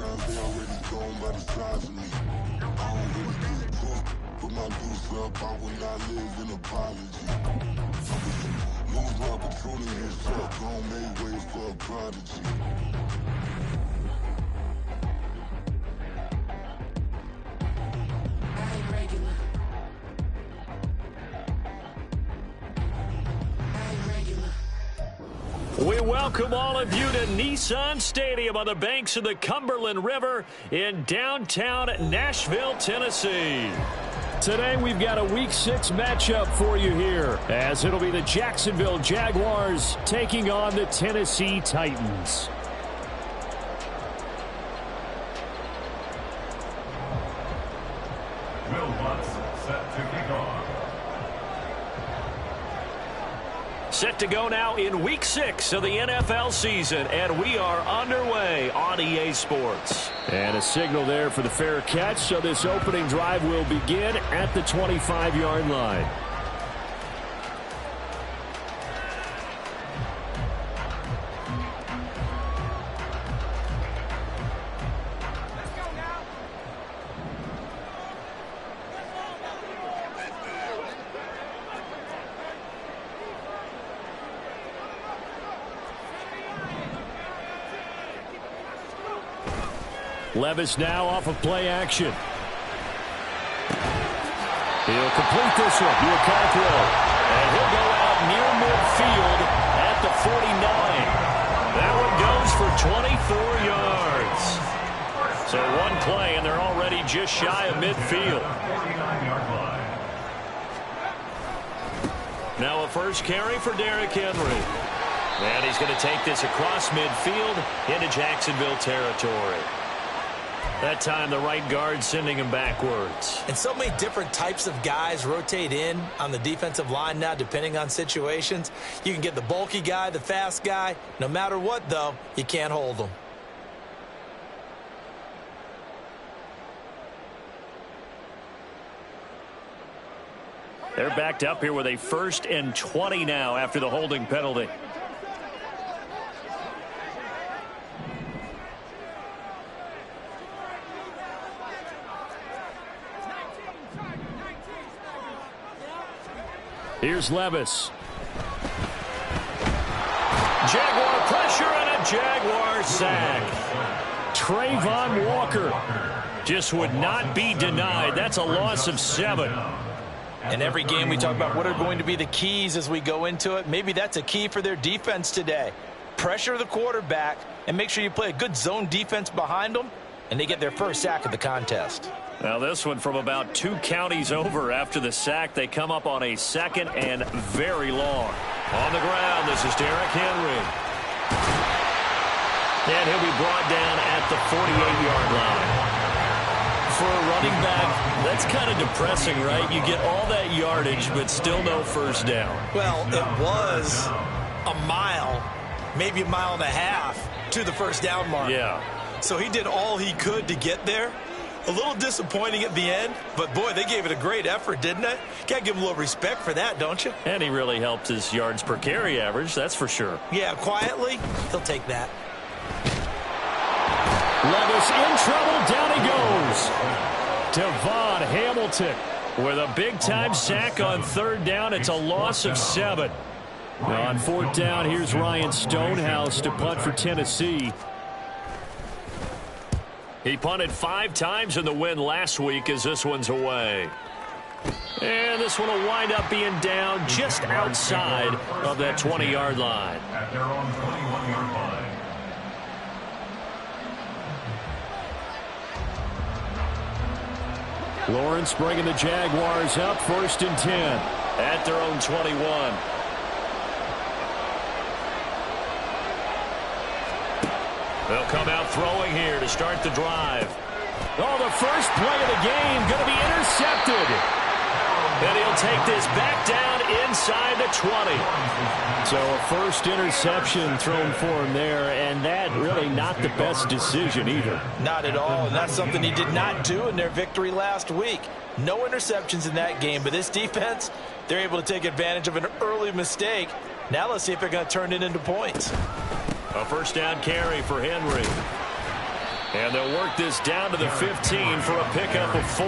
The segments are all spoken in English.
rounds, they already gone by the size of me. I don't really give a fuck. Put my deuce up, I will not live in apology. Lose my opportunity and suck. Gone made way for a prodigy. We welcome all of you to Nissan Stadium on the banks of the Cumberland River in downtown Nashville, Tennessee. Today we've got a Week 6 matchup for you here, as it'll be the Jacksonville Jaguars taking on the Tennessee Titans. Set to go now in Week 6 of the NFL season, and we are underway on EA Sports. And a signal there for the fair catch, so this opening drive will begin at the 25-yard line. Levis now off of play action. He'll complete this one. Cockrell. And he'll go out near midfield at the 49. That one goes for 24 yards. So one play, and they're already just shy of midfield. Now a first carry for Derrick Henry. And he's going to take this across midfield into Jacksonville territory. That time, the right guard sending him backwards. And so many different types of guys rotate in on the defensive line now, depending on situations. You can get the bulky guy, the fast guy. No matter what, though, you can't hold them. They're backed up here with a 1st and 20 now after the holding penalty. Here's Levis. Jaguar pressure and a Jaguar sack. Trayvon Walker just would not be denied. That's a loss of 7. In every game we talk about what are going to be the keys as we go into it. Maybe that's a key for their defense today. Pressure the quarterback and make sure you play a good zone defense behind them, and they get their first sack of the contest. Now this one from about 2 counties over after the sack. They come up on a 2nd and very long. On the ground, this is Derrick Henry. And he'll be brought down at the 48-yard line. For a running back, that's kind of depressing, right? You get all that yardage, but still no first down. Well, it was a mile, maybe a mile and a half to the first down mark. Yeah. So he did all he could to get there. A little disappointing at the end, but boy, they gave it a great effort, didn't they? Got to give him a little respect for that, don't you? And he really helped his yards per carry average, that's for sure. Yeah, quietly, he'll take that. Levis in trouble, down he goes. Devon Hamilton with a big-time sack on 3rd down. It's a loss of 7. Now on 4th down, here's Ryan Stonehouse to punt for Tennessee. He punted 5 times in the win last week as this one's away. And this one will wind up being down just outside of that 20-yard line. At their own 21-yard line. Lawrence bringing the Jaguars up, 1st and 10 at their own 21. They'll come out throwing here to start the drive. Oh, the first play of the game going to be intercepted. And he'll take this back down inside the 20. So a first interception thrown for him there, and that really not the best decision either. Not at all, and that's something he did not do in their victory last week. No interceptions in that game, but this defense, they're able to take advantage of an early mistake. Now let's see if they're going to turn it into points. A first down carry for Henry. And they'll work this down to the 15 for a pickup of 4.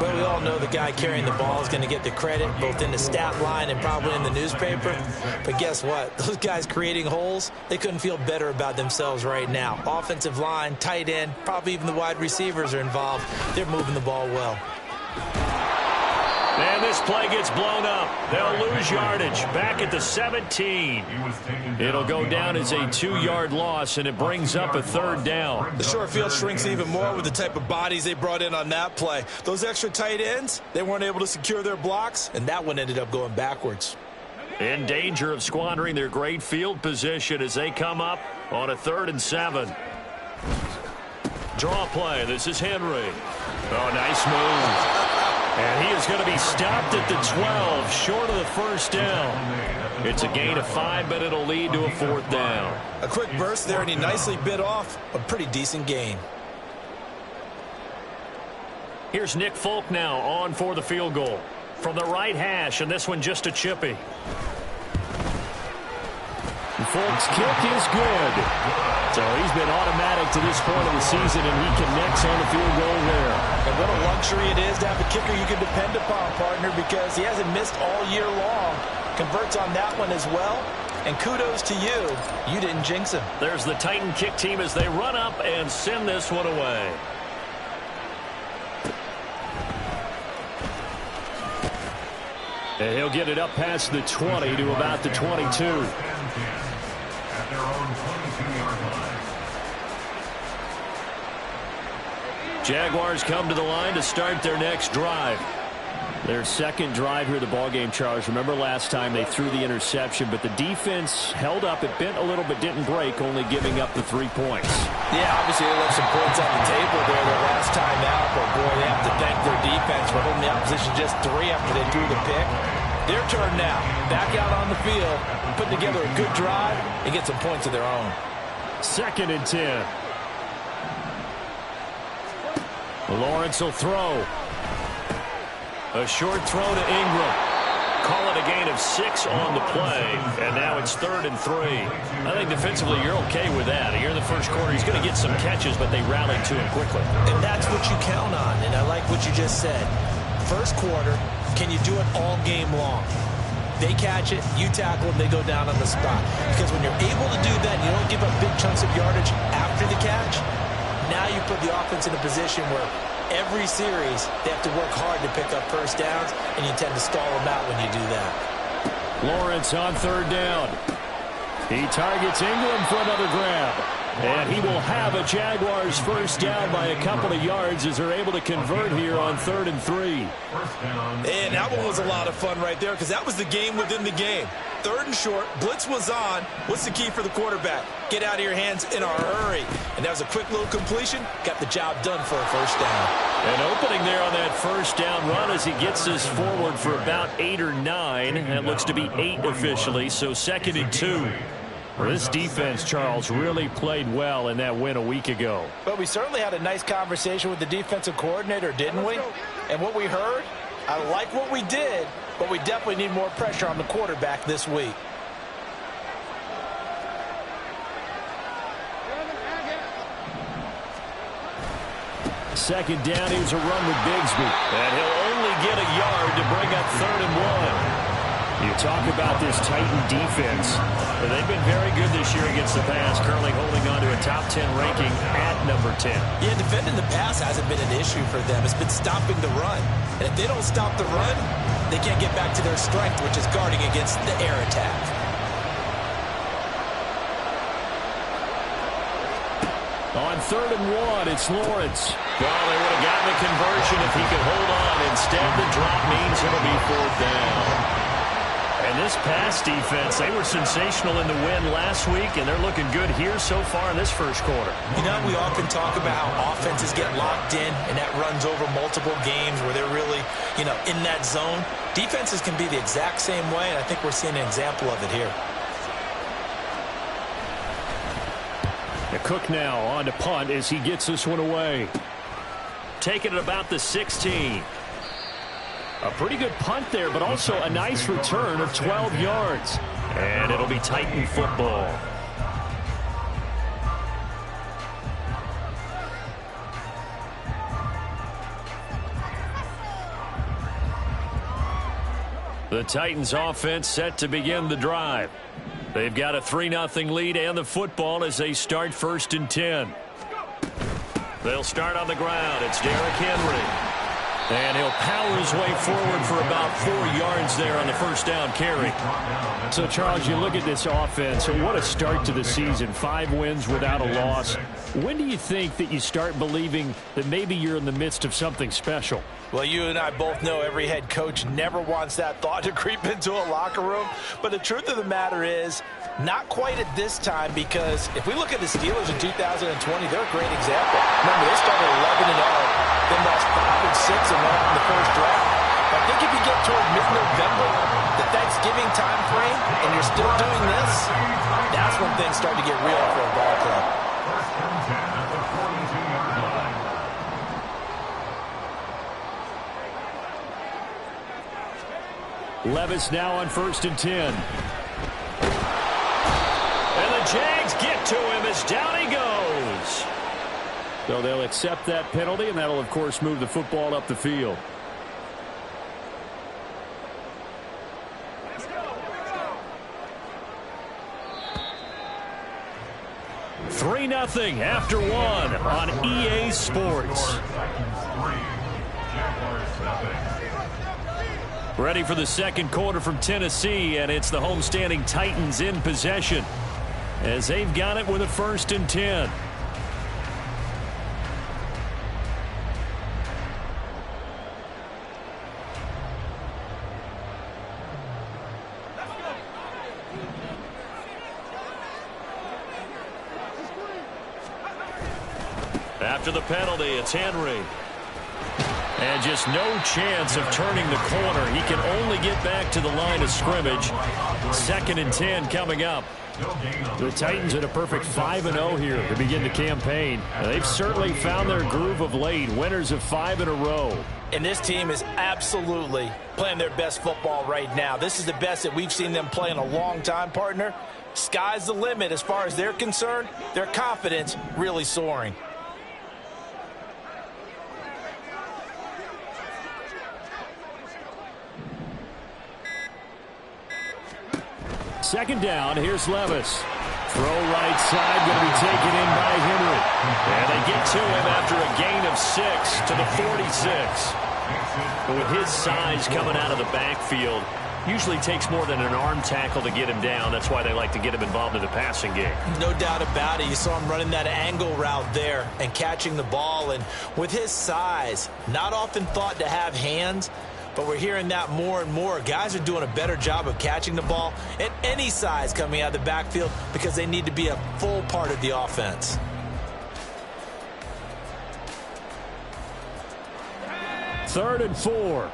But we all know the guy carrying the ball is going to get the credit, both in the stat line and probably in the newspaper. But guess what? Those guys creating holes, they couldn't feel better about themselves right now. Offensive line, tight end, probably even the wide receivers are involved. They're moving the ball well. And this play gets blown up. They'll lose yardage back at the 17. It'll go down as a 2-yard loss, and it brings up a 3rd down. The short field shrinks even more with the type of bodies they brought in on that play. Those extra tight ends, they weren't able to secure their blocks, and that one ended up going backwards. In danger of squandering their great field position as they come up on a 3rd and 7. Draw play. This is Henry. Oh, nice move. And he is going to be stopped at the 12, short of the 1st down. It's a gain of 5, but it'll lead to a 4th down. A quick burst there, and he nicely bit off a pretty decent gain. Here's Nick Folk now on for the field goal. From the right hash, and this one just a chippy. Folk's kick is good. So he's been automatic to this point of the season, and he connects on the field goal there. And what a luxury it is to have a kicker you can depend upon, partner, because he hasn't missed all year long. Converts on that one as well. And kudos to you. You didn't jinx him. There's the Titan kick team as they run up and send this one away. And he'll get it up past the 20 to about the 22. Jaguars come to the line to start their next drive. Their second drive here of the ballgame, Charles. Remember last time they threw the interception, but the defense held up. It bent a little but didn't break, only giving up the 3 points. Yeah, obviously they left some points on the table there their last time out, but boy, they have to thank their defense for holding the opposition just 3 after they threw the pick. Their turn now. Back out on the field, putting together a good drive and get some points of their own. 2nd and 10. Lawrence will throw. A short throw to Ingram. Call it a gain of 6 on the play. And now it's 3rd and 3. I think defensively you're okay with that. Here in the first quarter, he's going to get some catches, but they rallied to him quickly. And that's what you count on. And I like what you just said. First quarter, can you do it all game long? They catch it, you tackle them, they go down on the spot. Because when you're able to do that and you don't give up big chunks of yardage after the catch, now you put the offense in a position where every series they have to work hard to pick up first downs, and you tend to stall them out when you do that. Lawrence on 3rd down. He targets Ingram for another grab. And he will have a Jaguars first down by a couple of yards as they're able to convert here on 3rd and 3. And that one was a lot of fun right there because that was the game within the game. 3rd and short, blitz was on. What's the key for the quarterback? Get out of your hands in a hurry. And that was a quick little completion. Got the job done for a first down. An opening there on that first down run as he gets this forward for about 8 or 9. That looks to be 8 officially, so 2nd and 2. Well, this defense, Charles, really played well in that win a week ago. But we certainly had a nice conversation with the defensive coordinator, didn't we? And what we heard, I like what we did, but we definitely need more pressure on the quarterback this week. Second down, here's a run with Bigsby. And he'll only get a yard to bring up 3rd and 1. You talk about this Titan defense. They've been very good this year against the pass, currently holding on to a top 10 ranking at number 10. Yeah, defending the pass hasn't been an issue for them. It's been stopping the run. And if they don't stop the run, they can't get back to their strength, which is guarding against the air attack. On 3rd and 1, it's Lawrence. Well, they would have gotten the conversion if he could hold on. Instead, the drop means it'll be 4th down. And this pass defense, they were sensational in the win last week, and they're looking good here so far in this first quarter. You know, we often talk about how offenses get locked in, and that runs over multiple games where they're really, in that zone. Defenses can be the exact same way, and I think we're seeing an example of it here. The Cook now on to punt as he gets this one away. Taking it about the 16. A pretty good punt there, but also a nice return of 12 yards. And it'll be Titan football. The Titans offense set to begin the drive. They've got a 3-0 lead and the football as they start 1st and 10. They'll start on the ground. It's Derrick Henry. And he'll power his way forward for about 4 yards there on the first down carry. So, Charles, you look at this offense, what a start to the season. 5 wins without a loss. When do you think that you start believing that maybe you're in the midst of something special? Well, you and I both know every head coach never wants that thought to creep into a locker room. But the truth of the matter is, not quite at this time, because if we look at the Steelers in 2020, they're a great example. Remember, they started 11-0. Then lost 5 and 6 and went out in the first round. I think if you get toward mid-November, the Thanksgiving time frame, and you're still doing this, that's when things start to get real for a ball club. First and 10 at the 42-yard line. Levis now on 1st and 10. And the Jags get to him as down he goes. So they'll accept that penalty, and that'll, of course, move the football up the field. Three 3-0 after 1 on EA Sports. Ready for the second quarter from Tennessee, and it's the homestanding Titans in possession as they've got it with a 1st and 10. After the penalty, it's Henry. And just no chance of turning the corner. He can only get back to the line of scrimmage. 2nd and 10 coming up. The Titans at a perfect 5-0 here to begin the campaign. They've certainly found their groove of late. Winners of 5 in a row. And this team is absolutely playing their best football right now. This is the best that we've seen them play in a long time, partner. Sky's the limit as far as they're concerned. Their confidence really soaring. Second down, here's Levis. Throw right side, going to be taken in by Henry. And they get to him after a gain of 6 to the 46. But with his size coming out of the backfield, usually takes more than an arm tackle to get him down. That's why they like to get him involved in the passing game. No doubt about it. You saw him running that angle route there and catching the ball. And with his size, not often thought to have hands, but we're hearing that more and more. Guys are doing a better job of catching the ball at any size coming out of the backfield because they need to be a full part of the offense. Third and 4.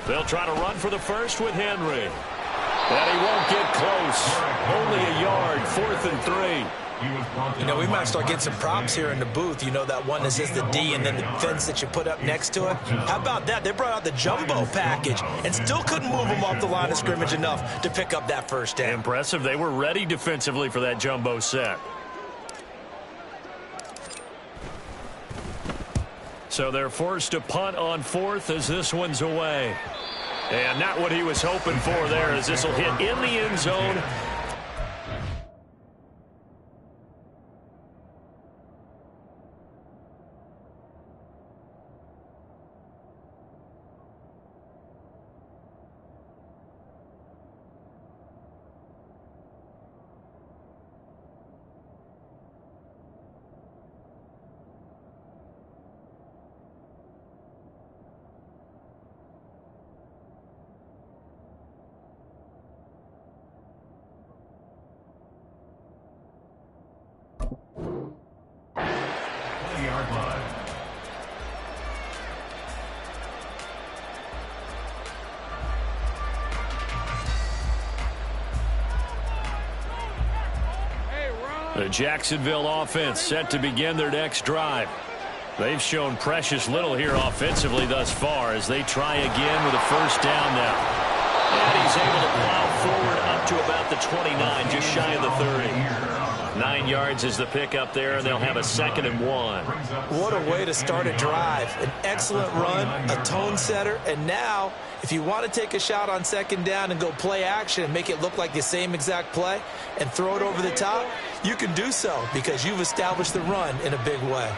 They'll try to run for the first with Henry. And he won't get close. Only a yard, 4th and 3. You know, we might start getting some props here in the booth. You know, that one that says the D and then the fence that you put up next to it. How about that? They brought out the jumbo package and still couldn't move them off the line of scrimmage enough to pick up that first down. Impressive. They were ready defensively for that jumbo set. So they're forced to punt on 4th as this one's away. And not what he was hoping for there, as this will hit in the end zone. The Jacksonville offense set to begin their next drive. They've shown precious little here offensively thus far as they try again with a first down now. And he's able to plow forward up to about the 29, just shy of the 30. 9 yards is the pickup there, and they'll have a 2nd and 1. What a way to start a drive. An excellent run, a tone setter, and now if you want to take a shot on 2nd down and go play action and make it look like the same exact play and throw it over the top, you can do so because you've established the run in a big way.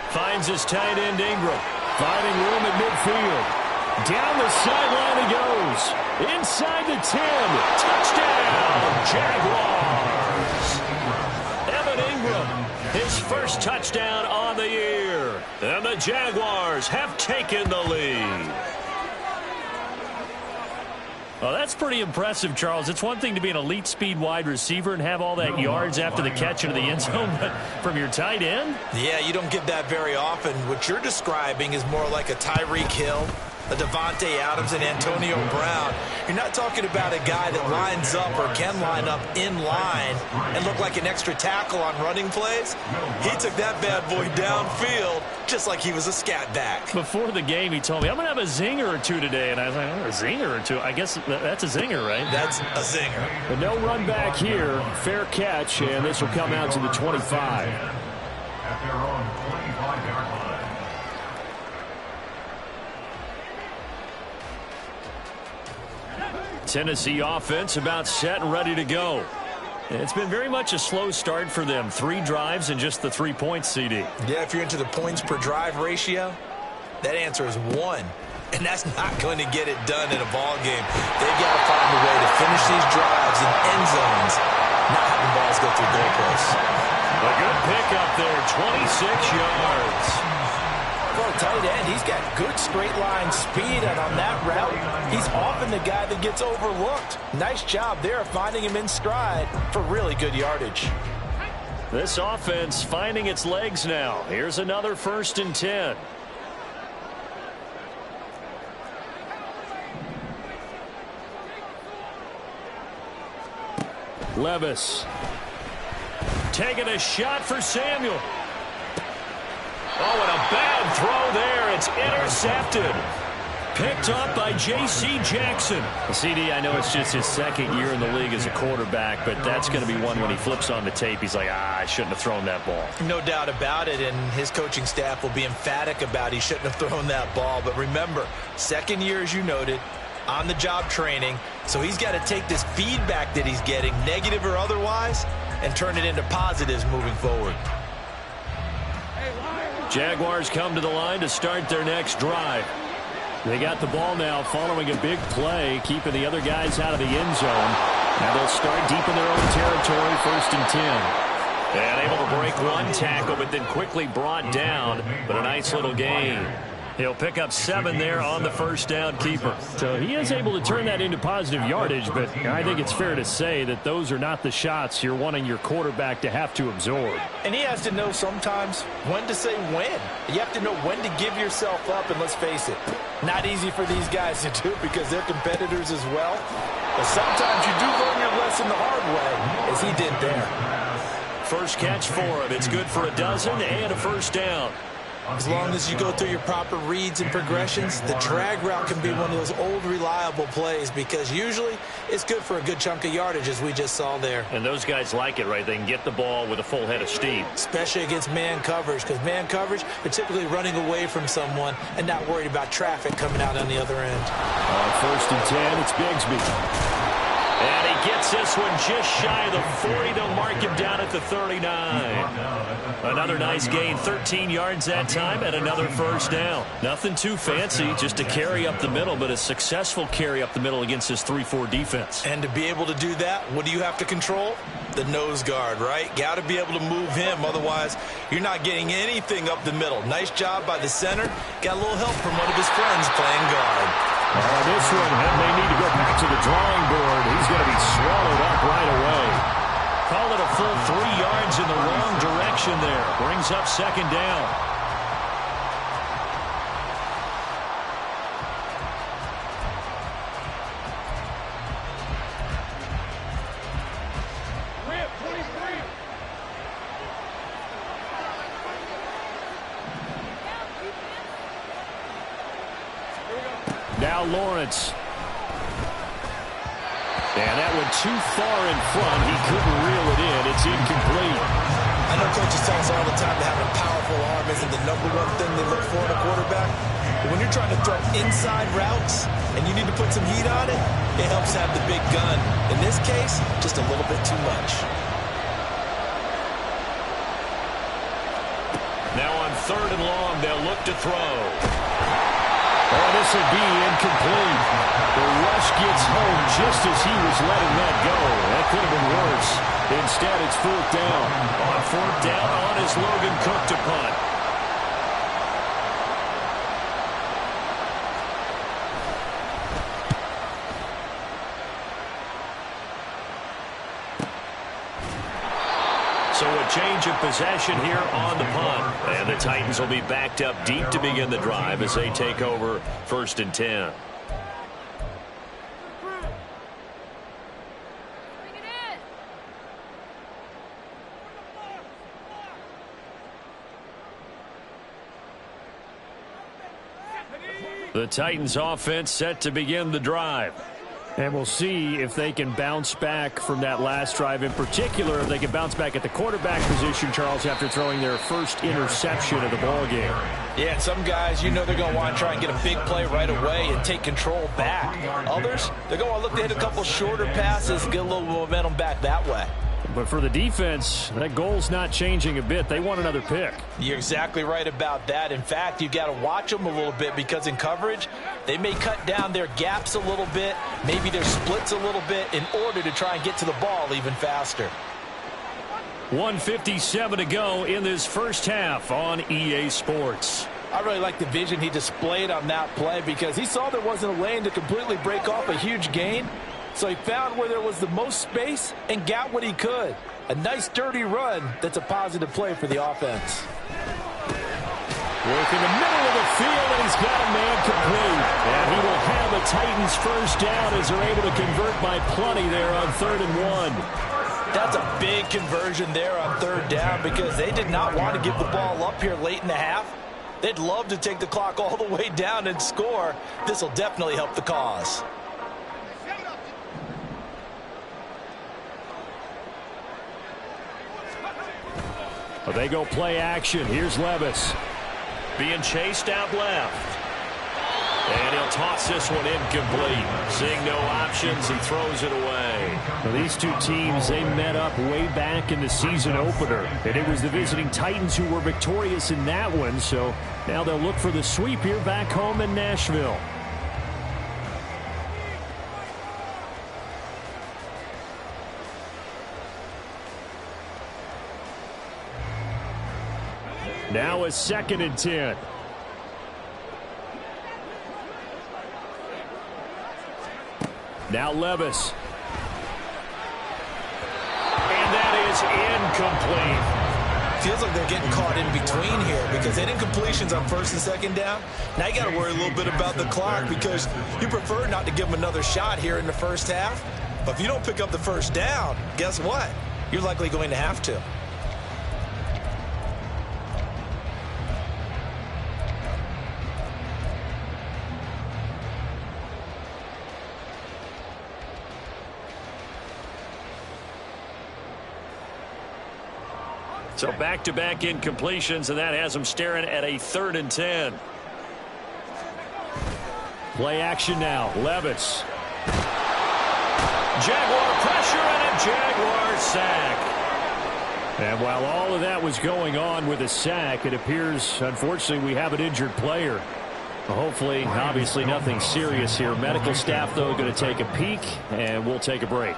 Finds his tight end Ingram. Finding room at midfield. Down the sideline he goes. Inside the 10. Touchdown, Jaguars. Evan Ingram, his first touchdown on the year. And the Jaguars have taken the lead. Well, that's pretty impressive, Charles. It's one thing to be an elite speed wide receiver and have all that yards after the catch into the end zone, but from your tight end? Yeah, you don't get that very often. What you're describing is more like a Tyreek Hill, a Devontae Adams, and Antonio Brown. You're not talking about a guy that lines up or can line up in line and look like an extra tackle on running plays. He took that bad boy downfield just like he was a scat back. Before the game, he told me, I'm going to have a zinger or two today. And I was like, oh, a zinger or two? I guess that's a zinger, right? That's a zinger. But no run back here. Fair catch, and this will come out to the 25. At their own 25-yard line. Tennessee offense about set and ready to go. It's been very much a slow start for them. 3 drives and just the 3 points, CD. Yeah, if you're into the points per drive ratio, that answer is 1. And that's not going to get it done in a ball game. They've got to find a way to finish these drives in end zones, not having balls go through goalposts. A good pickup there, 26 yards. For a tight end, he's got good straight line speed, and on that route, he's often the guy that gets overlooked. Nice job there of finding him in stride for really good yardage. This offense finding its legs now. Here's another 1st and 10. Levis taking a shot for Samuel. Oh, and a bad throw there. It's intercepted. Picked up by J.C. Jackson. CD, I know it's just his 2nd year in the league as a quarterback, but that's going to be one when he flips on the tape. He's like, I shouldn't have thrown that ball. No doubt about it, and his coaching staff will be emphatic about he shouldn't have thrown that ball. But remember, 2nd year, as you noted, on-the-job training, so he's got to take this feedback that he's getting, negative or otherwise, and turn it into positives moving forward. Jaguars come to the line to start their next drive. They got the ball now following a big play, keeping the other guys out of the end zone. Now they'll start deep in their own territory, 1st and 10. And able to break one tackle, but then quickly brought down. But a nice little gain. He'll pick up 7 there on the 1st down keeper. So he is able to turn that into positive yardage, but I think it's fair to say that those are not the shots you're wanting your quarterback to have to absorb. And he has to know sometimes when to say when. You have to know when to give yourself up, and let's face it, not easy for these guys to do because they're competitors as well. But sometimes you do learn your lesson the hard way, as he did there. First catch for him. It's good for a dozen and a 1st down. As long as you go through your proper reads and progressions, the drag route can be one of those old reliable plays because usually it's good for a good chunk of yardage, as we just saw there. And those guys like it, right? They can get the ball with a full head of steam. Especially against man coverage, because man coverage, they're typically running away from someone and not worried about traffic coming out on the other end. On 1st and 10, it's Bigsby. And he gets this one just shy of the 40. They'll mark him down at the 39. Another nice gain, 13 yards that time, and another 1st down. Nothing too fancy, just a carry up the middle, but a successful carry up the middle against this 3-4 defense. And to be able to do that, what do you have to control? The nose guard, right? Got to be able to move him, otherwise you're not getting anything up the middle. Nice job by the center. Got a little help from one of his friends playing guard. This one, they need to go back to the drawing board. He's going to be swallowed up right away. Call it a full 3 yards in the wrong direction there. Brings up 2nd down. Now Lawrence. And that went too far in front. He couldn't reel it in. It's incomplete. I know coaches tell us all the time that having a powerful arm isn't the number one thing they look for in a quarterback. But when you're trying to throw inside routes and you need to put some heat on it, it helps have the big gun. In this case, just a little bit too much. Now on 3rd and long, they'll look to throw. Oh, this would be incomplete. The rush gets home just as he was letting that go. That could have been worse. Instead, it's 4th down. On 4th down, on is Logan Cook to punt. So a change of possession here on the punt. And the Titans will be backed up deep to begin the drive as they take over 1st and 10. The Titans offense set to begin the drive. And we'll see if they can bounce back from that last drive. In particular, if they can bounce back at the quarterback position, Charles, after throwing their first interception of the ballgame. Yeah, and some guys, you know they're going to want to try and get a big play right away and take control back. Others, they're going to look to hit a couple shorter passes, get a little momentum back that way. But for the defense, that goal's not changing a bit. They want another pick. You're exactly right about that. In fact, you've got to watch them a little bit because in coverage, they may cut down their gaps a little bit, maybe their splits a little bit in order to try and get to the ball even faster. 1:57 to go in this first half on EA Sports. I really like the vision he displayed on that play because he saw there wasn't a lane to completely break off a huge gain. So he found where there was the most space and got what he could. A nice, dirty run that's a positive play for the offense. Work in the middle of the field, and he's got a man complete. And he will have the Titans first down as they're able to convert by plenty there on 3rd and 1. That's a big conversion there on 3rd down because they did not want to give the ball up here late in the half. They'd love to take the clock all the way down and score. This will definitely help the cause. They go play action. Here's Levis. Being chased out left. And he'll toss this one incomplete. Seeing no options, he throws it away. Well, these two teams, they met up way back in the season opener. And it was the visiting Titans who were victorious in that one. So now they'll look for the sweep here back home in Nashville. Now a 2nd and 10. Now Levis. And that is incomplete. Feels like they're getting caught in between here because they did incompletions on 1st and 2nd down. Now you got to worry a little bit about the clock because you prefer not to give them another shot here in the first half. But if you don't pick up the first down, guess what? You're likely going to have to. So back-to-back incompletions, and that has them staring at a 3rd and 10. Play action now. Levis. Jaguar pressure and a Jaguar sack. And while all of that was going on with a sack, it appears, unfortunately, we have an injured player. Hopefully, obviously, nothing serious here. Medical staff, though, going to take a peek, and we'll take a break.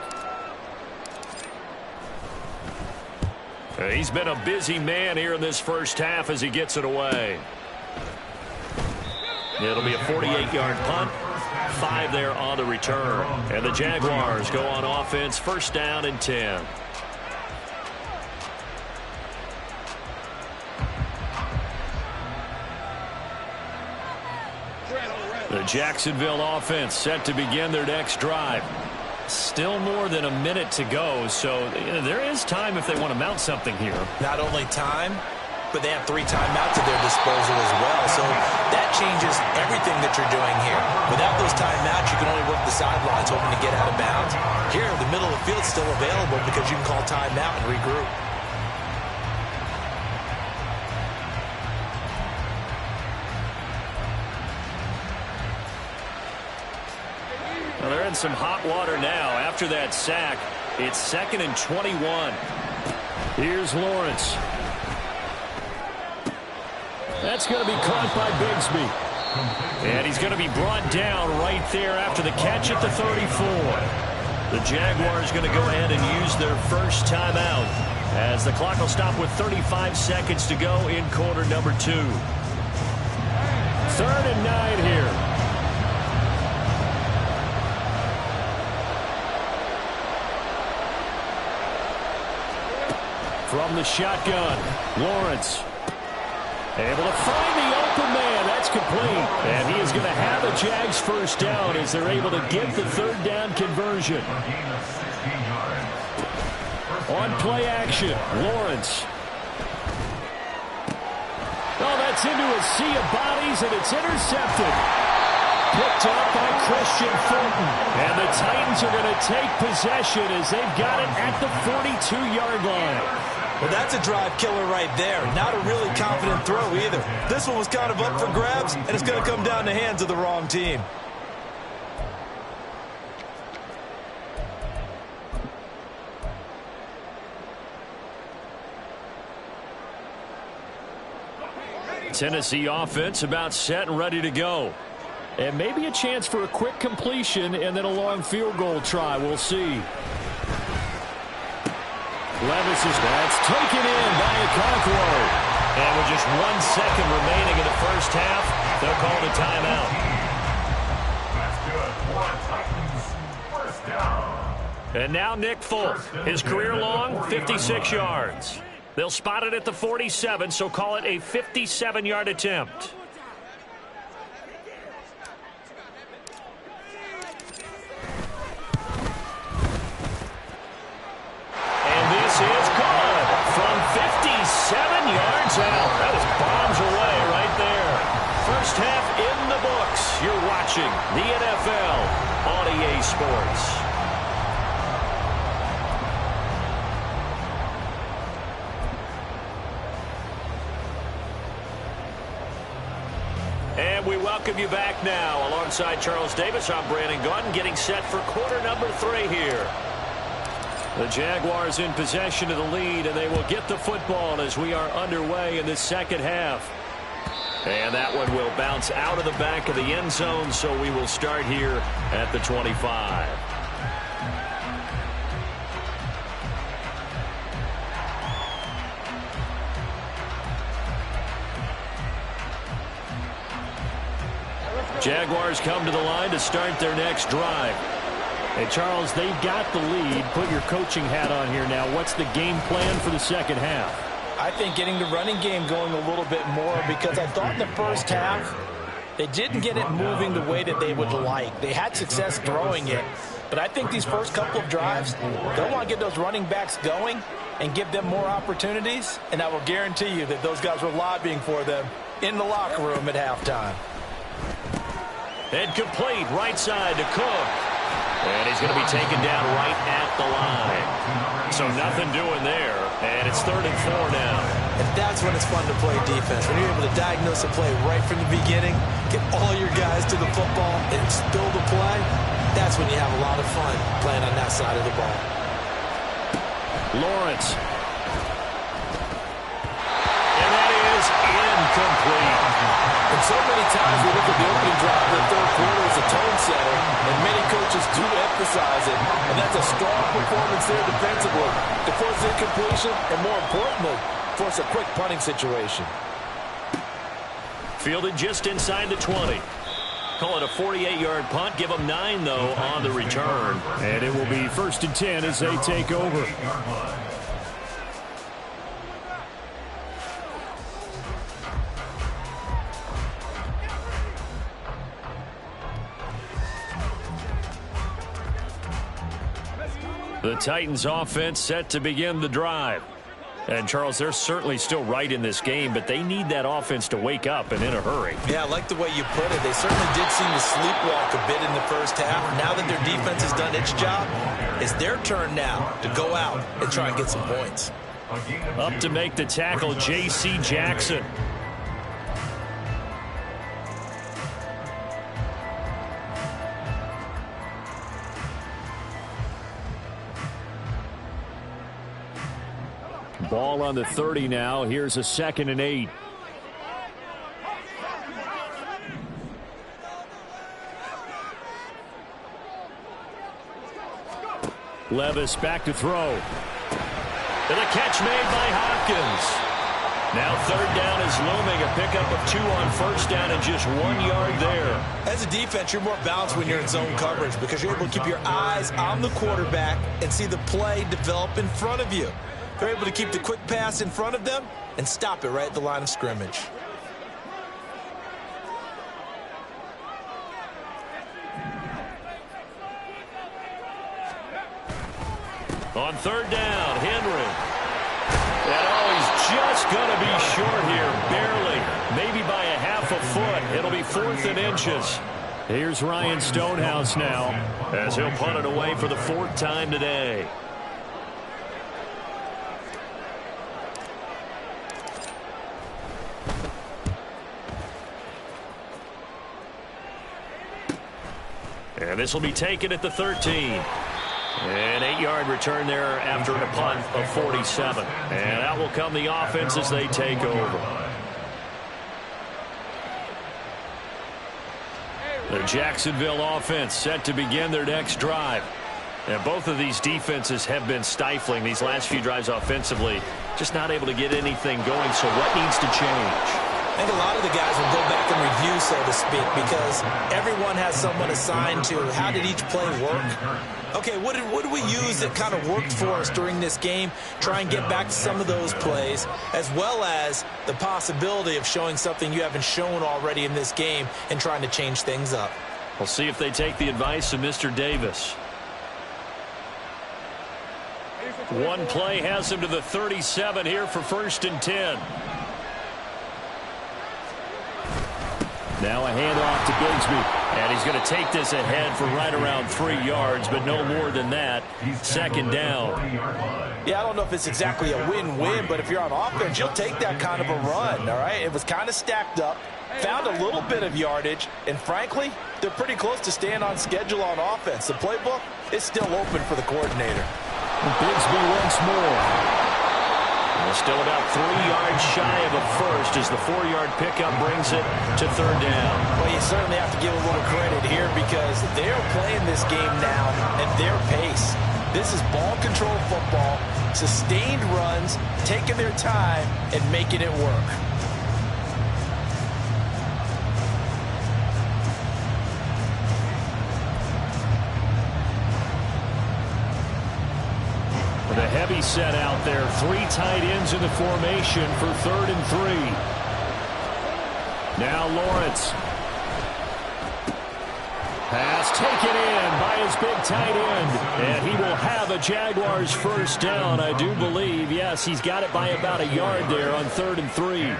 He's been a busy man here in this first half as he gets it away. It'll be a 48-yard punt. 5 there on the return. And the Jaguars go on offense, 1st down and 10. The Jacksonville offense set to begin their next drive. Still more than a minute to go, so there is time if they want to mount something here. Not only time, but but they have 3 timeouts at their disposal as well. So that changes everything that you're doing here. Without those timeouts, you can only work the sidelines hoping to get out of bounds. Here, the middle of the field is still available because you can call timeout and regroup. Well, they're in some hot water now. After that sack, it's 2nd and 21. Here's Lawrence. That's going to be caught by Bigsby. And he's going to be brought down right there after the catch at the 34. The Jaguars going to go ahead and use their first timeout as the clock will stop with 35 seconds to go in quarter number 2. 3rd and 9 here. From the shotgun, Lawrence able to find the open man. That's complete. And he is going to have a Jags first down as they're able to get the 3rd down conversion. On play action, Lawrence. Oh, that's into a sea of bodies, and it's intercepted. Picked up by Christian Fulton. And the Titans are going to take possession as they've got it at the 42-yard line. Well, that's a drive killer right there. Not a really confident throw either. This one was kind of up for grabs, and it's going to come down the hands of the wrong team. Tennessee offense about set and ready to go. And maybe a chance for a quick completion and then a long field goal try. We'll see. Levis is that's taken in by Okonkwo. And with just 1 second remaining in the first half, they'll call it a timeout. That's good. Titans, first down. And now Nick Folk. His career long, 56 yards. They'll spot it at the 47, so call it a 57-yard attempt. Is good from 57 yards out. That was bombs away right there. First half in the books. You're watching the NFL on EA Sports. And we welcome you back now. Alongside Charles Davis, I'm Brandon Gaudin, getting set for quarter number 3 here. The Jaguars in possession of the lead, and they will get the football as we are underway in this second half. And that one will bounce out of the back of the end zone, so we will start here at the 25. Jaguars come to the line to start their next drive. Hey, Charles, they've got the lead. Put your coaching hat on here now. What's the game plan for the second half? I think getting the running game going a little bit more, because I thought in the first half they didn't get it moving the way that they would like. They had success throwing it, but I think these first couple of drives, they'll want to get those running backs going and give them more opportunities, and I will guarantee you that those guys were lobbying for them in the locker room at halftime. And complete right side to Cook. And he's going to be taken down right at the line. So nothing doing there. And it's 3rd and 4 now. And that's when it's fun to play defense. When you're able to diagnose a play right from the beginning, get all your guys to the football, and spill the play, that's when you have a lot of fun playing on that side of the ball. Lawrence. And that is incomplete. And so many times we look at the opening drive of the third quarter as a tone setter, and many coaches do emphasize it. And that's a strong performance there defensively to force incompletion, and more importantly, force a quick punting situation. Fielded just inside the 20. Call it a 48-yard punt. Give them 9, though, on the return. And it will be 1st and 10 as they take over. The Titans offense set to begin the drive. And, Charles, they're certainly still right in this game, but they need that offense to wake up and in a hurry. Yeah, I like the way you put it. They certainly did seem to sleepwalk a bit in the first half. Now that their defense has done its job, it's their turn now to go out and try and get some points. Up to make the tackle, J.C. Jackson. Ball on the 30 now. Here's a 2nd and 8. Levis back to throw. And a catch made by Hopkins. Now 3rd down is looming. A pickup of 2 on 1st down and just 1 yard there. As a defense, you're more balanced when you're in zone coverage because you're able to keep your eyes on the quarterback and see the play develop in front of you. They're able to keep the quick pass in front of them and stop it right at the line of scrimmage. On 3rd down, Henry. And he's just going to be short here, barely. Maybe by a half a foot. It'll be 4th and inches. Here's Ryan Stonehouse now as he'll punt it away for the 4th time today. And this will be taken at the 13. An 8-yard return there after a punt of 47. And out will come the offense as they take over. The Jacksonville offense set to begin their next drive. And both of these defenses have been stifling these last few drives offensively. Just not able to get anything going. So what needs to change? I think a lot of the guys will go back and review, so to speak, because everyone has someone assigned to how did each play work. Okay, what did we use that kind of worked for us during this game? Try and get back to some of those plays, as well as the possibility of showing something you haven't shown already in this game and trying to change things up. We'll see if they take the advice of Mr. Davis. One play has him to the 37 here for 1st and 10. Now a handoff to Bigsby. And he's going to take this ahead for right around 3 yards, but no more than that. 2nd down. Yeah, I don't know if it's exactly a win-win, but if you're on offense, you'll take that kind of a run, all right? It was kind of stacked up, found a little bit of yardage, and frankly, they're pretty close to staying on schedule on offense. The playbook is still open for the coordinator. Bigsby once more. Still about 3 yards shy of a first as the 4-yard pickup brings it to 3rd down. Well, you certainly have to give a little credit here because they're playing this game now at their pace. This is ball control football, sustained runs, taking their time and making it work. The heavy set out there. 3 tight ends in the formation for 3rd and 3. Now Lawrence. Pass taken in by his big tight end. And he will have a Jaguars 1st down, I do believe. Yes, he's got it by about a yard there on 3rd and 3.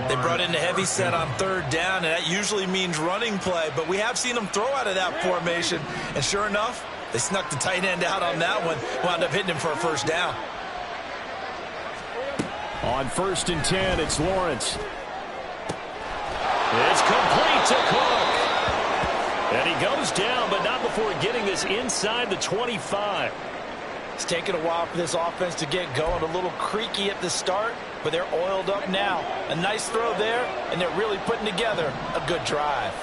They brought in the heavy set on 3rd down, and that usually means running play. But we have seen them throw out of that formation. And sure enough, they snuck the tight end out on that one. Wound up hitting him for a 1st down. On 1st and 10, it's Lawrence. It's complete to Cook. And he goes down, but not before getting this inside the 25. It's taken a while for this offense to get going. A little creaky at the start, but they're oiled up now. A nice throw there, and they're really putting together a good drive.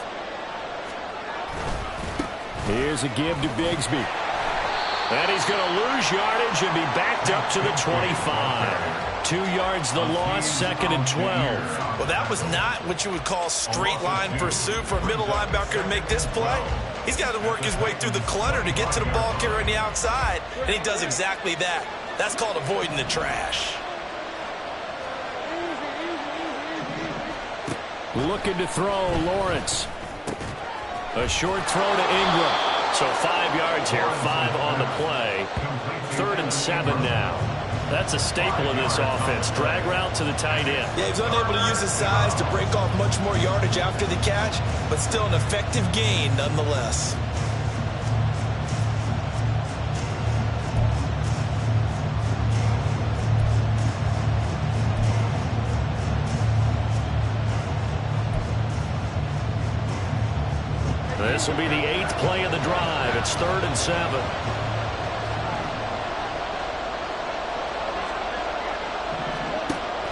Here's a give to Bigsby. And he's going to lose yardage and be backed up to the 25. 2 yards the loss, 2nd and 12. Well, that was not what you would call straight line pursuit for a middle linebacker to make this play. He's got to work his way through the clutter to get to the ball carrier on the outside, and he does exactly that. That's called avoiding the trash. Looking to throw, Lawrence. A short throw to Ingram. So 5 yards here, 5 on the play. 3rd and 7 now. That's a staple in this offense. Drag route to the tight end. Yeah, he's unable to use his size to break off much more yardage after the catch, but still an effective gain nonetheless. This will be the 8th play of the drive. It's 3rd and 7.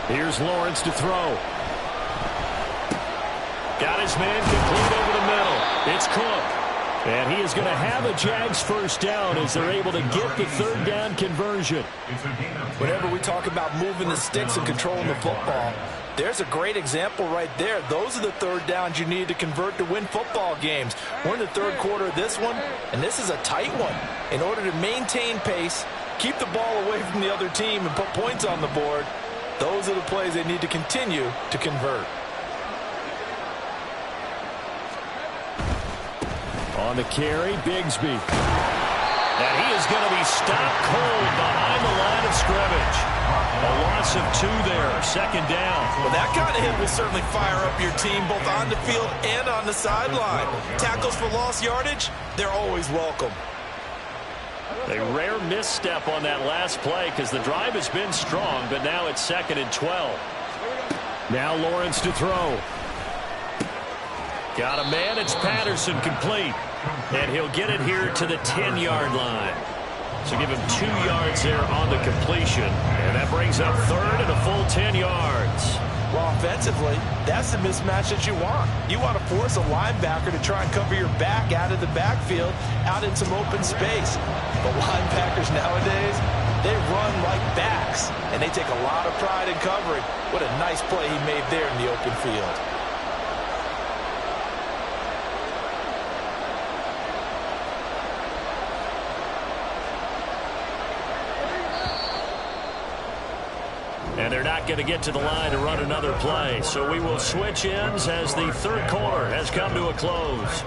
Here's Lawrence to throw. Got his man complete over the middle. It's Cook. And he is going to have a Jags first down as they're able to get the 3rd down conversion. Whenever we talk about moving the sticks and controlling the football, there's a great example right there. Those are the 3rd downs you need to convert to win football games. We're in the 3rd quarter of this one, and this is a tight one. In order to maintain pace, keep the ball away from the other team, and put points on the board, those are the plays they need to continue to convert. On the carry, Bigsby. And he is going to be stopped cold behind the line of scrimmage. A loss of 2 there, 2nd down. Well, that kind of hit will certainly fire up your team both on the field and on the sideline. Tackles for lost yardage, they're always welcome. A rare misstep on that last play because the drive has been strong, but now it's 2nd and 12. Now Lawrence to throw. Got a man, it's Patterson complete. And he'll get it here to the 10-yard line. So give him 2 yards there on the completion. And that brings up 3rd and a full 10 yards. Well, offensively, that's the mismatch that you want. You want to force a linebacker to try and cover your back out of the backfield, out in some open space. But linebackers nowadays, they run like backs, and they take a lot of pride in covering. What a nice play he made there in the open field. And they're not going to get to the line to run another play. So we will switch ends as the 3rd quarter has come to a close.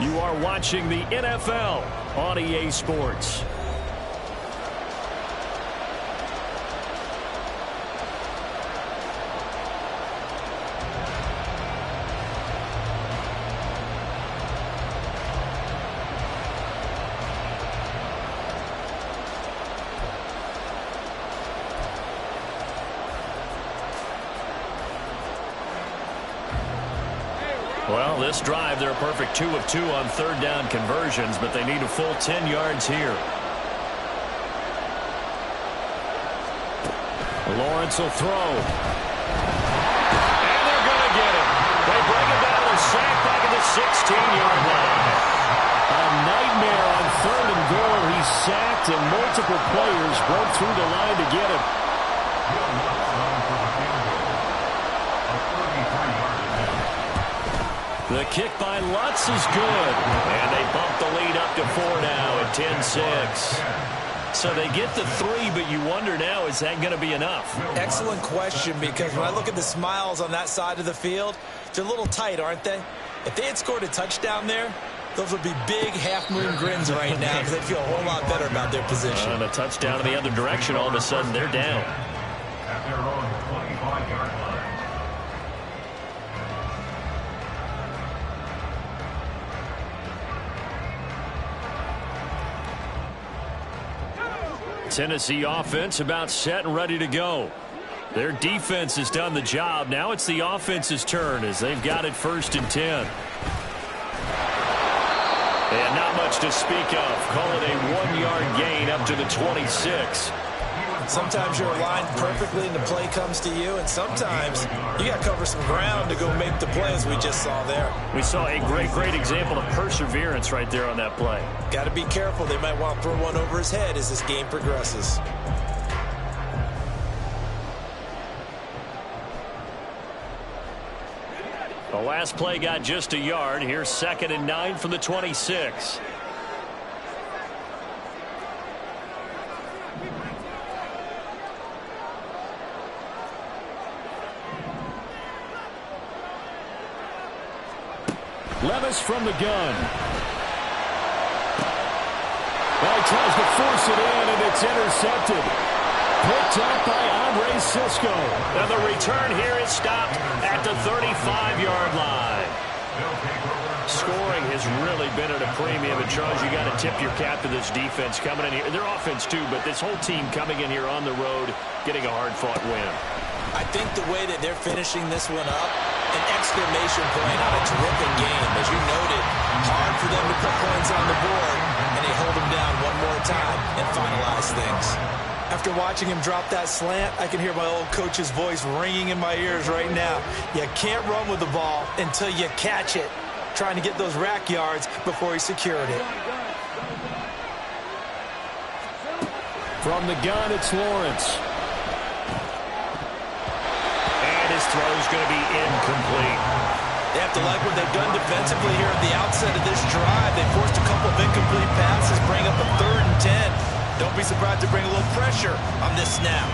You are watching the NFL on EA Sports. Well, this drive, they're a perfect 2 of 2 on 3rd down conversions, but they need a full 10 yards here. Lawrence will throw. And they're going to get him. They bring him down and sack back at the 16-yard line. A nightmare on 3rd and goal. He's sacked, and multiple players broke through the line to get him. The kick by Lutz is good. And they bump the lead up to 4 now at 10-6. So they get the 3, but you wonder now, is that going to be enough? Excellent question, because when I look at the smiles on that side of the field, they're a little tight, aren't they? If they had scored a touchdown there, those would be big half-moon grins right now because they'd feel a whole lot better about their position. And a touchdown in the other direction, all of a sudden they're down. At their own 25-yard line. Tennessee offense about set and ready to go. Their defense has done the job. Now it's the offense's turn as they've got it 1st and 10. And not much to speak of. Call it a 1-yard gain up to the 26. Sometimes you're aligned perfectly and the play comes to you, and sometimes you got to cover some ground to go make the play, as we just saw there. We saw a great example of perseverance right there on that play. Got to be careful. They might want to throw one over his head as this game progresses. The last play got just a yard. Here's 2nd and 9 from the 26. Levis from the gun. Well, he tries to force it in, and it's intercepted. Picked up by Cisco. And the return here is stopped at the 35-yard line. Scoring has really been at a premium. And, Charles, you got to tip your cap to this defense coming in here. Their offense, too, but this whole team coming in here on the road, getting a hard-fought win. I think the way that they're finishing this one up, an exclamation point on a terrific game. As you noted, hard for them to put points on the board, and they hold them down one more time and finalize things. After watching him drop that slant, I can hear my old coach's voice ringing in my ears right now. You can't run with the ball until you catch it. Trying to get those rack yards before he secured it. From the gun, it's Lawrence. And his throw is going to be incomplete. They have to like what they've done defensively here at the outset of this drive. They forced a couple of incomplete passes, bring up a 3rd and 10. Don't be surprised to bring a little pressure on this snap.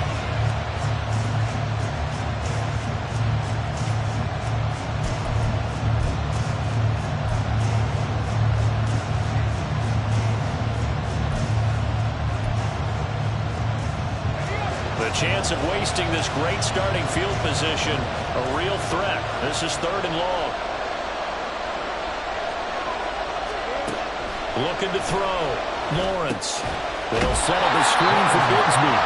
The chance of wasting this great starting field position, a real threat. This is 3rd and long. Looking to throw. Lawrence. They'll set up a screen for Bigsby.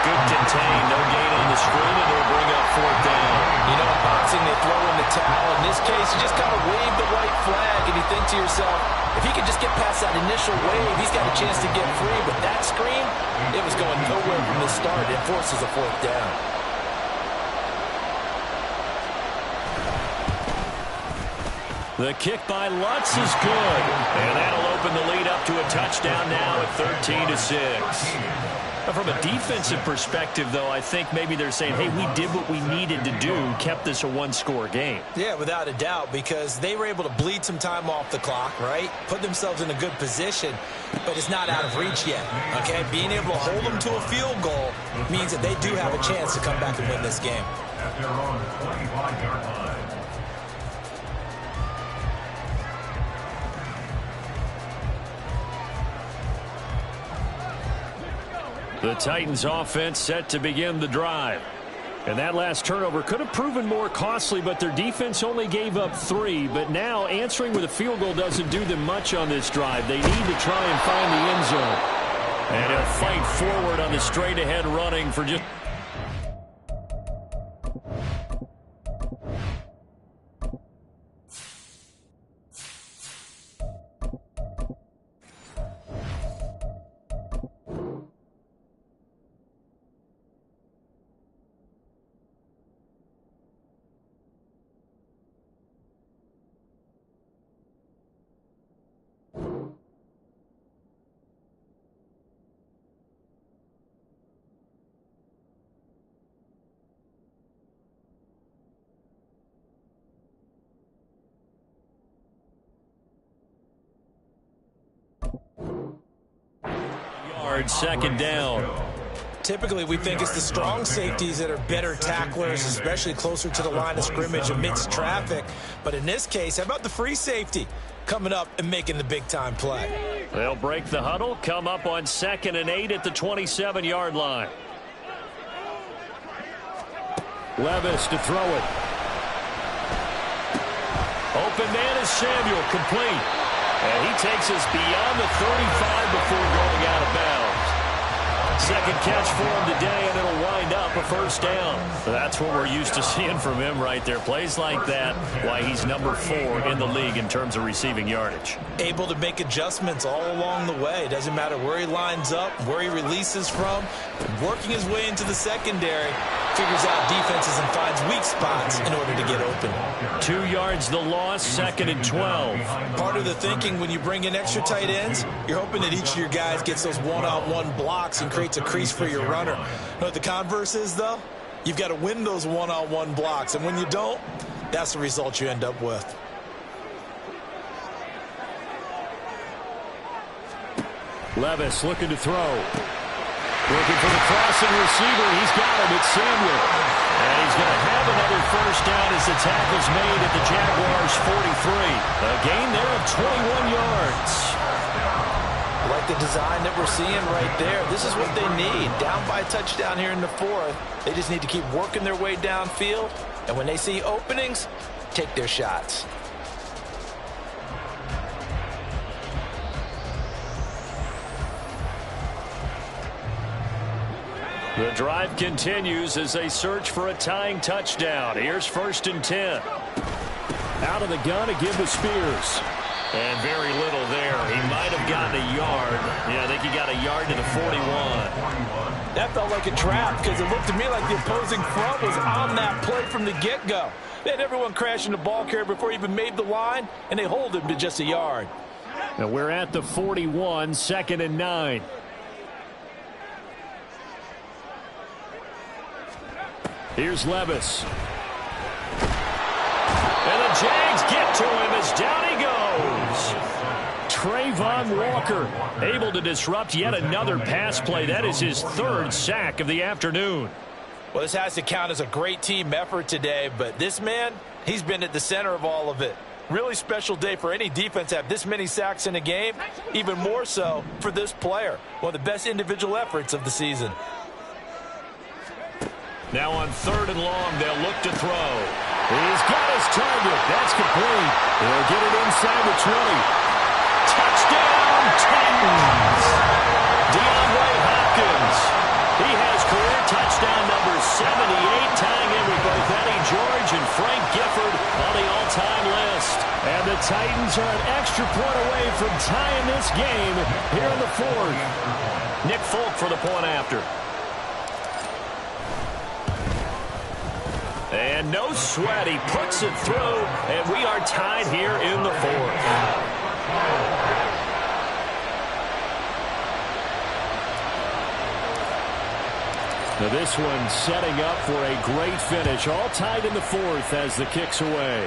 Good contain. No gain on the screen, and they'll bring up 4th down. You know, in boxing, they throw in the towel. In this case, you just got to wave the white flag, and you think to yourself, if he could just get past that initial wave, he's got a chance to get free. But that screen, it was going nowhere from the start. It forces a 4th down. The kick by Lutz is good. And that'll open the lead up to a touchdown now at 13-6. From a defensive perspective, though, I think maybe they're saying, hey, we did what we needed to do, kept this a 1-score game. Yeah, without a doubt, because they were able to bleed some time off the clock, right? Put themselves in a good position, but it's not out of reach yet, okay? Being able to hold them to a field goal means that they do have a chance to come back and win this game. At their own 25-yard line. The Titans offense set to begin the drive. And that last turnover could have proven more costly, but their defense only gave up 3. But now answering with a field goal doesn't do them much on this drive. They need to try and find the end zone. And he'll fight forward on the straight-ahead running for just... Second down. Typically, we think it's the strong safeties that are better tacklers, especially closer to the line of scrimmage amidst traffic. But in this case, how about the free safety coming up and making the big-time play? They'll break the huddle, come up on 2nd and 8 at the 27-yard line. Levis to throw it. Open man is Samuel, complete. And he takes us beyond the 35 before going out of bounds. Second catch for him today, and it'll wind up a 1st down. That's what we're used to seeing from him right there. Plays like that, why he's number 4 in the league in terms of receiving yardage. Able to make adjustments all along the way. Doesn't matter where he lines up, where he releases from. Working his way into the secondary, figures out defenses and finds weak spots in order to get open. 2 yards the loss, 2nd and 12. Part of the thinking when you bring in extra tight ends, you're hoping that each of your guys gets those one-on-one blocks and creates a crease for your runner. You know what the converse is, though? You've got to win those one-on-one blocks, and when you don't, that's the result you end up with. Levis looking to throw. Looking for the crossing receiver. He's got him. It's Samuel. And he's going to have another 1st down as the tackle's made at the Jaguars 43. A gain there of 21 yards. Like like the design that we're seeing right there. This is what they need. Down by a touchdown here in the fourth. They just need to keep working their way downfield. And when they see openings, take their shots. The drive continues as they search for a tying touchdown. Here's 1st and 10. Out of the gun to give to Spears. And very little there. He might have gotten a yard. Yeah, I think he got a yard to the 41. That felt like a trap because it looked to me like the opposing front was on that play from the get-go. They had everyone crashing the ball carrier before he even made the line, and they hold him to just a yard. Now we're at the 41, 2nd and 9. Here's Levis. And the Jags get to him as down he goes. Trayvon Walker able to disrupt yet another pass play. That is his 3rd sack of the afternoon. Well, this has to count as a great team effort today, but this man, he's been at the center of all of it. Really special day for any defense to have this many sacks in a game, even more so for this player. One of the best individual efforts of the season. Now on 3rd and long, they'll look to throw. He's got his target. That's complete. He'll get it inside the 20. Touchdown, Titans. DeAndre Hopkins. He has career touchdown number 78, tying in with both Eddie George and Frank Gifford on the all-time list. And the Titans are an extra point away from tying this game here in the 4th. Nick Folk for the point after. And no sweat, he puts it through, and we are tied here in the 4th. Now this one setting up for a great finish, all tied in the 4th as the kick's away.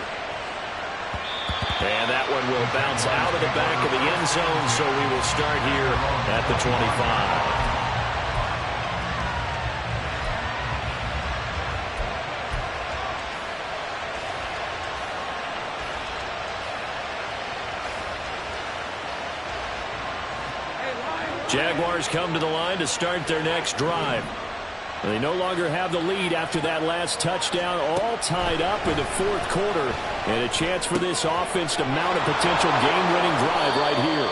And that one will bounce out of the back of the end zone, so we will start here at the 25. Jaguars come to the line to start their next drive. They no longer have the lead after that last touchdown, all tied up in the 4th quarter, and a chance for this offense to mount a potential game-winning drive right here.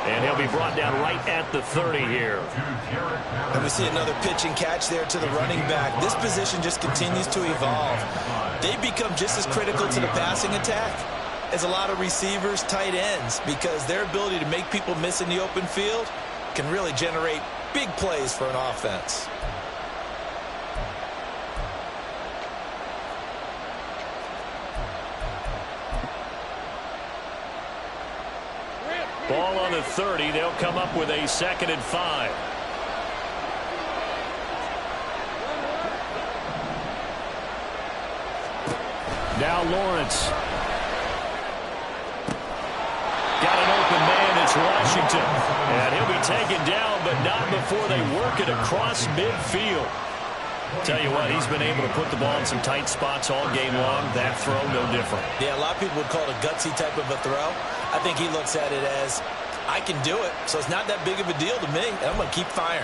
And he'll be brought down right at the 30 here. And we see another pitch and catch there to the running back. This position just continues to evolve. They become just as critical to the passing attack as a lot of receivers, tight ends, because their ability to make people miss in the open field can really generate big plays for an offense. Ball on the 30. They'll come up with a 2nd and 5. Now Lawrence. Got an open man. It's Washington. And he'll be taken down, but not before they work it across midfield. Tell you what, he's been able to put the ball in some tight spots all game long. That throw, no different. Yeah, a lot of people would call it a gutsy type of a throw. I think he looks at it as, I can do it, so it's not that big of a deal to me, and I'm going to keep firing.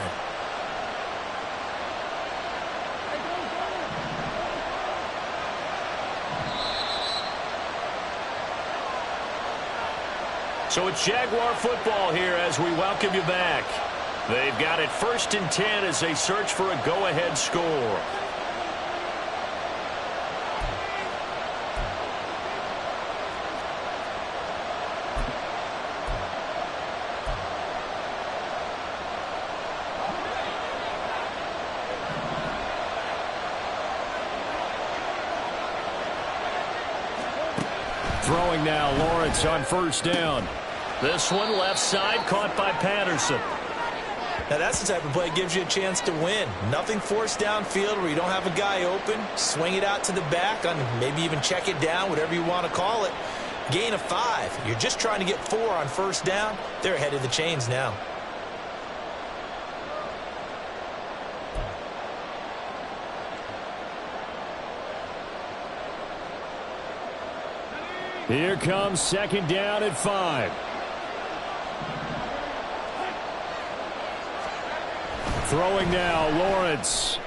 So it's Jaguar football here as we welcome you back. They've got it 1st and 10 as they search for a go-ahead score. Throwing now, Lawrence on 1st down. This one left side, caught by Patterson. Now that's the type of play that gives you a chance to win. Nothing forced downfield where you don't have a guy open. Swing it out to the back, on maybe even check it down, whatever you want to call it. Gain of 5. You're just trying to get 4 on 1st down. They're ahead of the chains now. Here comes 2nd down at 5. Throwing now, Lawrence.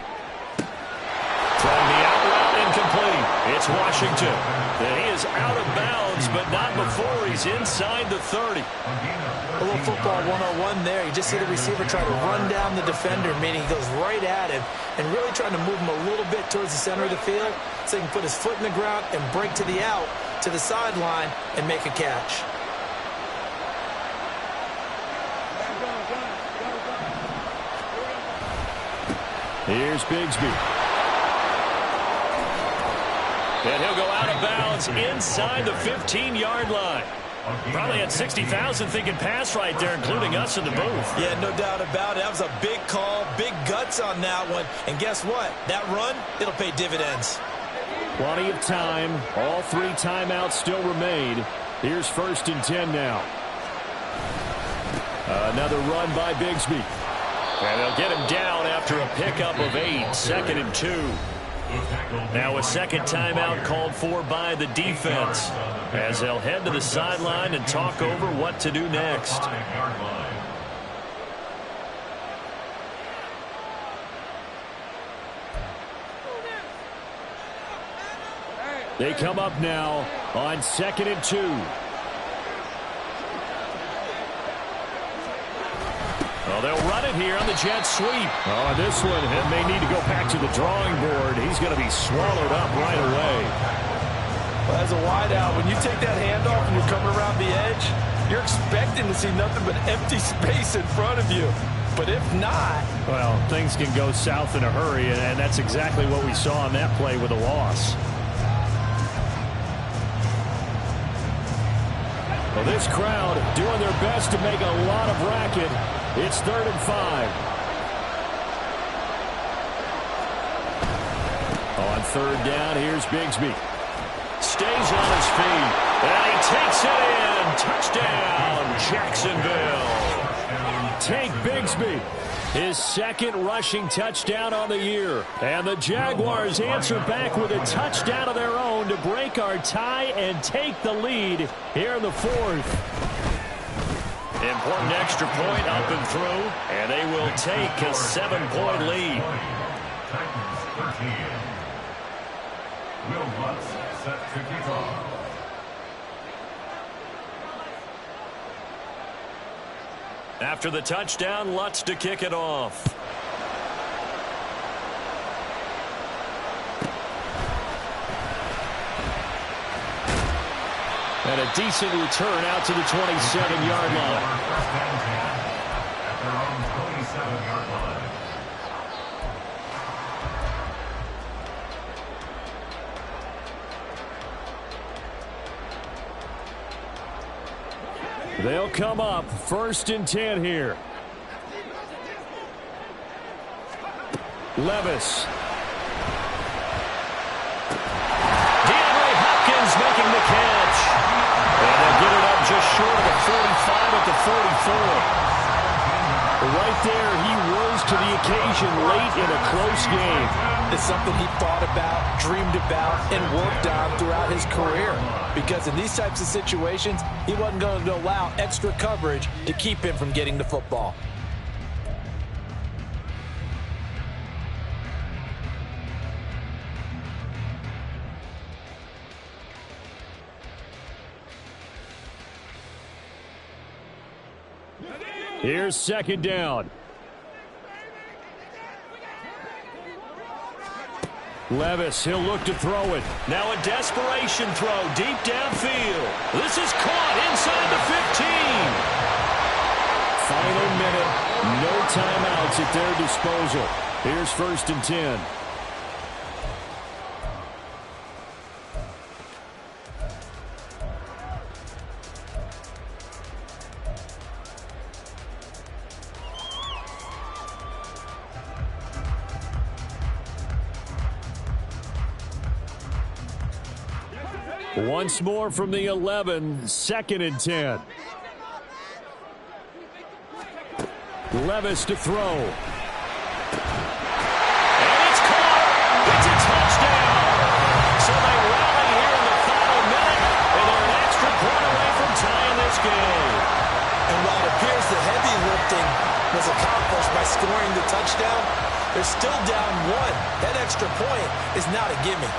Throwing the out route, incomplete. It's Washington. And he is out of bounds, but not before he's inside the 30. A little football 101 there. You just see the receiver try to run down the defender, meaning he goes right at him and really trying to move him a little bit towards the center of the field so he can put his foot in the ground and break to the out, to the sideline, and make a catch. Here's Bigsby. And he'll go out of bounds inside the 15-yard line. Probably had 60,000 thinking pass right there, including us in the booth. Yeah, no doubt about it. That was a big call, big guts on that one. And guess what? That run, it'll pay dividends. Plenty of time. All 3 timeouts still remain. Here's 1st and 10 now. Another run by Bigsby. And they'll get him down after a pickup of 8. 2nd and 2. Now a second timeout called for by the defense as they'll head to the sideline and talk over what to do next. They come up now on 2nd and 2. Well, they'll run it here on the jet sweep. Oh, this one, it may need to go back to the drawing board. He's going to be swallowed up right away. Well, as a wideout, when you take that handoff and you're coming around the edge, you're expecting to see nothing but empty space in front of you. But if not... Well, things can go south in a hurry, and that's exactly what we saw on that play with a loss. Well, this crowd doing their best to make a lot of racket. It's 3rd and 5. On 3rd down, here's Bigsby. Stays on his feet. And he takes it in. Touchdown, Jacksonville. Take Bigsby. His 2nd rushing touchdown on the year. And the Jaguars answer back with a touchdown of their own to break our tie and take the lead here in the 4th. Important extra point up and through, and they will take a 7-point lead. Titans 13. Will Lutz set to kick off. After the touchdown, Lutz to kick it off. And a decent return out to the 27-yard line. First and 10 at their own 27-yard line. They'll come up 1st and 10 here. Levis. Making the catch. And they'll get it up just short of the 45 at the 44. Right there, he rose to the occasion late in a close game. It's something he thought about, dreamed about, and worked on throughout his career. Because in these types of situations, he wasn't going to allow extra coverage to keep him from getting the football. Here's 2nd down. Levis, he'll look to throw it. Now a desperation throw deep downfield. This is caught inside the 15. Final minute. No timeouts at their disposal. Here's 1st and 10. Once more from the 11, 2nd and 10. Levis to throw. And it's caught. It's a touchdown. So they rally here in the final minute, and they're an extra point away from tying this game. And while it appears the heavy lifting was accomplished by scoring the touchdown, They're still down 1. That extra point is not a gimme.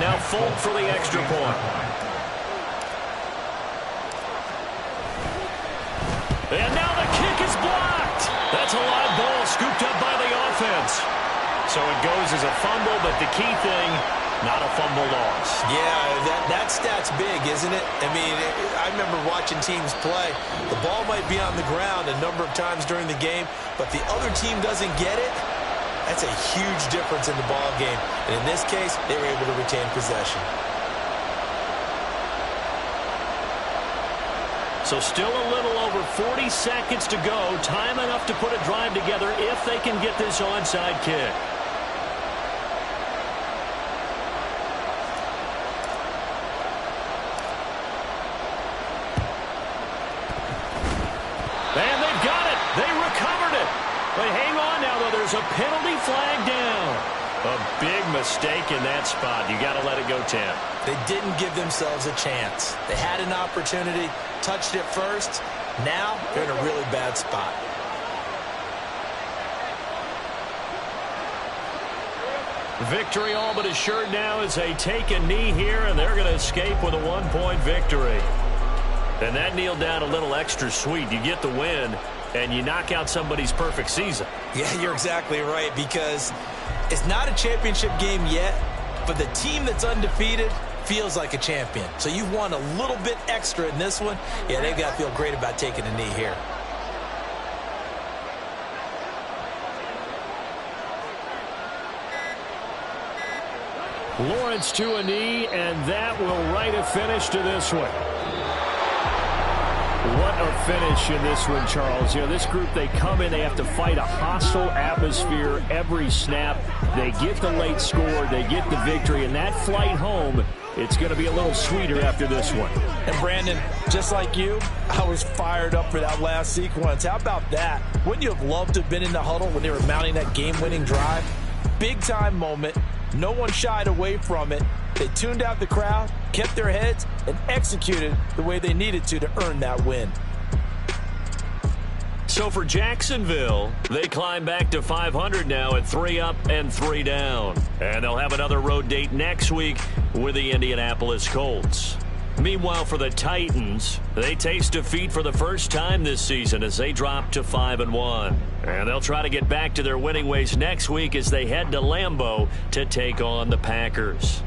Now Folk for the extra point. And now the kick is blocked. That's a live ball scooped up by the offense. So it goes as a fumble, but the key thing, not a fumble loss. Yeah, that stat's big, isn't it? I mean, I remember watching teams play. The ball might be on the ground a number of times during the game, but the other team doesn't get it. That's a huge difference in the ball game. And in this case, they were able to retain possession. So still a little over 40 seconds to go. Time enough to put a drive together if they can get this onside kick. And they've got it. They recovered it. But hang on now, though. There's a penalty flag down. A big mistake in that spot. You got to let it go 10. They didn't give themselves a chance. They had an opportunity, touched it first. Now they're in a really bad spot. Victory all but assured now as they take a knee here, and they're going to escape with a 1-point victory. And that kneeled down a little extra sweet. You get the win, and you knock out somebody's perfect season. Yeah, you're exactly right, because it's not a championship game yet, but the team that's undefeated feels like a champion. So you've won a little bit extra in this one. Yeah, they've got to feel great about taking a knee here. Lawrence to a knee, and that will write a finish to this one. What a finish in this one, Charles. You know, this group, they come in, they have to fight a hostile atmosphere every snap. They get the late score, they get the victory, and that flight home, it's going to be a little sweeter after this one. And Brandon, just like you, I was fired up for that last sequence. How about that? Wouldn't you have loved to have been in the huddle when they were mounting that game-winning drive? Big-time moment. No one shied away from it. They tuned out the crowd, kept their heads, and executed the way they needed to earn that win. So for Jacksonville, they climb back to 500 now at 3 up and 3 down. And they'll have another road date next week with the Indianapolis Colts. Meanwhile, for the Titans, they taste defeat for the first time this season as they drop to 5-1. And they'll try to get back to their winning ways next week as they head to Lambeau to take on the Packers.